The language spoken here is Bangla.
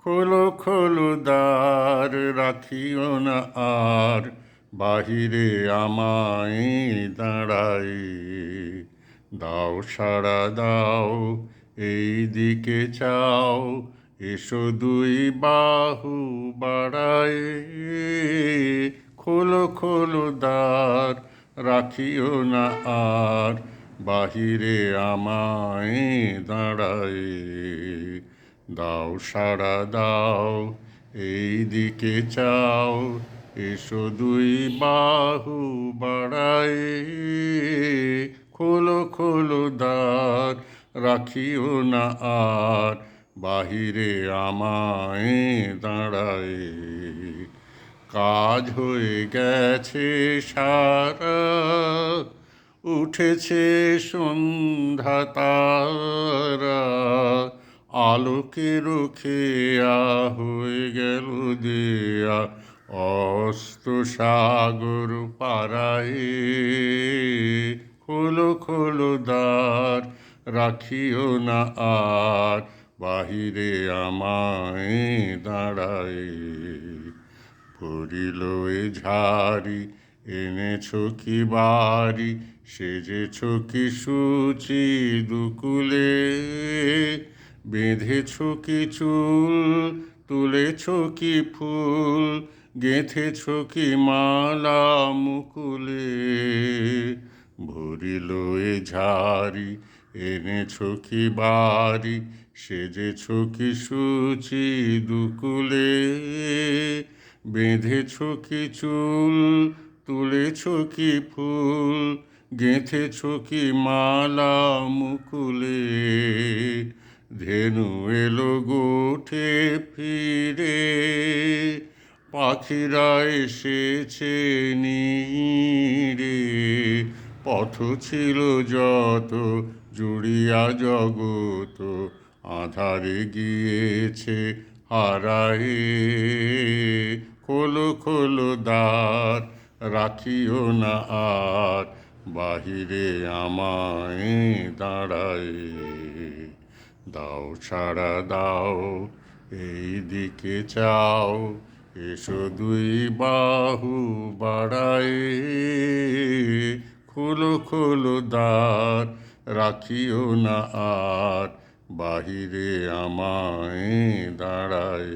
খোলো খোলো দ্বার, রাখিও না আর বাহিরে আমায় দাঁড়াই। দাও সাড়া দাও, এই দিকে চাও, এসো দুই বাহু বাড়াই। খোলো খোলো দ্বার, রাখিও না আর বাহিরে আমায় দাঁড়াই। দাও সাড়া দাও, এই দিকে চাও, এসো দুই বাহু বাড়াই। খোলো খোলো দ্বার, রাখিও না আর বাহিরে আমায় দাঁড়াই। কাজ হয়ে গেছে সারা, উঠেছে সন্ধ্যা তারা, আলোকের খেয়া হয়ে গেল দেয়া অস্ত সাগর পাড়ায়। খোলো খোলো দ্বার, রাখিও না আর বাহিরে আমায় দাঁড়ায়। পড়িল এ ঝাড়ি, এনেছ কি বাড়ি, সেজেছ কি সূচি দুকুলে, বেঁধেছ কি চুল, তুলেছ কি ফুল, গেঁথেছ কি মালা মুকুলে। ভরিল এ ঝাড়ি, এনেছ কি বাড়ি, সেজেছ কি সূচি দুকুলে, বেঁধেছ কি চুল, তুলেছ কি ফুল, গেঁথেছ কি মালা মুকুলে। ধেনু এলো গোঠে ফিরে, পাখিরা এসেছে নীড়ে, পথ ছিল যত জুড়িয়া জগত, আঁধারে গিয়েছে হারায়ে। খোলো খোলো দ্বার, রাখিও না আর বাহিরে আমায় দাঁড়ায়। দাও সাড়া দাও, এই দিকে চাও, এসো দুই বাহু বাড়ায়। খোলো খোলো দ্বার, রাখিও না আর বাহিরে আমায় দাঁড়ায়।